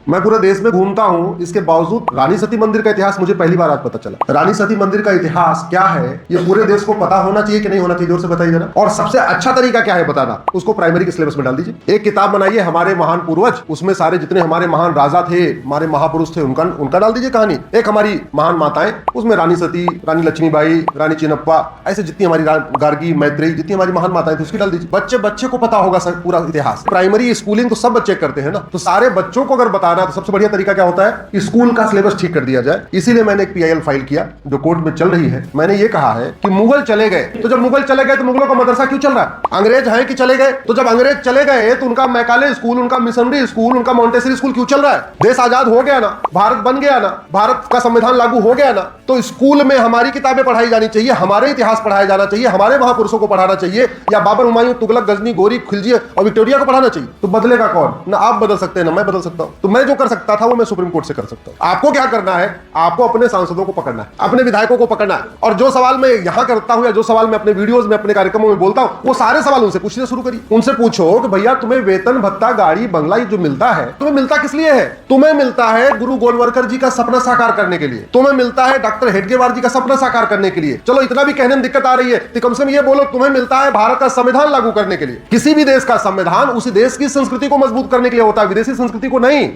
मैं पूरे देश में घूमता हूँ, इसके बावजूद रानी सती मंदिर का इतिहास मुझे पहली बार आज पता चला। रानी सती मंदिर का इतिहास क्या है ये पूरे देश को पता होना चाहिए कि नहीं होना चाहिए, जोर से बताइए जरा। और सबसे अच्छा तरीका क्या है बताना, उसको प्राइमरी के सिलेबस में डाल दीजिए। एक किताब बनाइए हमारे महान पूर्वज, उसमें सारे जितने हमारे महान राजा थे, हमारे महापुरुष थे, उनका डाल दीजिए कहानी। एक हमारी महान माताएं, उसमें रानी सती, रानी लक्ष्मीबाई, रानी चिन्नप्पा, ऐसे जितनी हमारी गार्गी, मैत्री, जितनी हमारी महान माताएं थी उसकी डाल दीजिए। बच्चे को पता होगा सर पूरा इतिहास। प्राइमरी स्कूलिंग तो सब बच्चे करते हैं ना, तो सारे बच्चों को अगर बताना तो सबसे बढ़िया तरीका क्या होता है, स्कूल का सिलेबस ठीक कर दिया जाए। इसीलिए मैंने एक PIL फाइल किया जो कोर्ट में चल रही है। मैंने ये कहा है कि मुगल चले गए, तो जब मुगल चले गए तो मुगलों का मदरसा क्यों चल रहा है? अंग्रेज है कि चले गए? तो जब अंग्रेज चले गए तो उनका मैकाले स्कूल, उनका मिशनरी स्कूल, उनका मॉन्टेसरी स्कूल क्यों चल रहा है? देश आजाद हो गया ना, भारत बन गया ना, भारत का संविधान लागू हो गया ना, तो स्कूल में हमारी किताबें पढ़ाई जानी चाहिए, हमारे इतिहास पढ़ाया जाना चाहिए, हमारे महापुरुषों को पढ़ाना चाहिए, या बाबर, हुमायूं, तुगलक, गजनी, गोरी, खिलजी और विक्टोरिया को पढ़ाना चाहिए। तो बदलेगा कौन? ना आप बदल सकते हैं ना मैं बदल सकता हूं। तो मैं जो कर सकता था वो मैं सुप्रीम कोर्ट से कर सकता हूं। आपको क्या करना है, आपको अपने सांसदों को पकड़ना है, अपने विधायकों को पकड़ना है, और जो सवाल मैं यहां करता हूं या जो सवाल मैं अपने वीडियोस में, अपने कार्यक्रमों में बोलता हूं, वो सारे सवाल उनसे पूछने शुरू करिए। उनसे पूछो कि भैया तुम्हें वेतन, भत्ता, गाड़ी, बंगला जो मिलता है, तुम्हें मिलता किस लिए है? तुम्हें मिलता है गुरु गोलवलकर जी का सपना साकार करने के लिए, तुम्हें मिलता है डॉक्टर हेडगेवार जी का सपना साकार करने के लिए। चलो इतना भी कहने में दिक्कत आ रही है तो कम से कम ये बोलो तुम्हें मिलता है भारत का संविधान लागू करने के लिए। किसी भी देश का संविधान उसी देश की संस्कृति को मजबूत करने के लिए होता है, विदेशी संस्कृति को नहीं।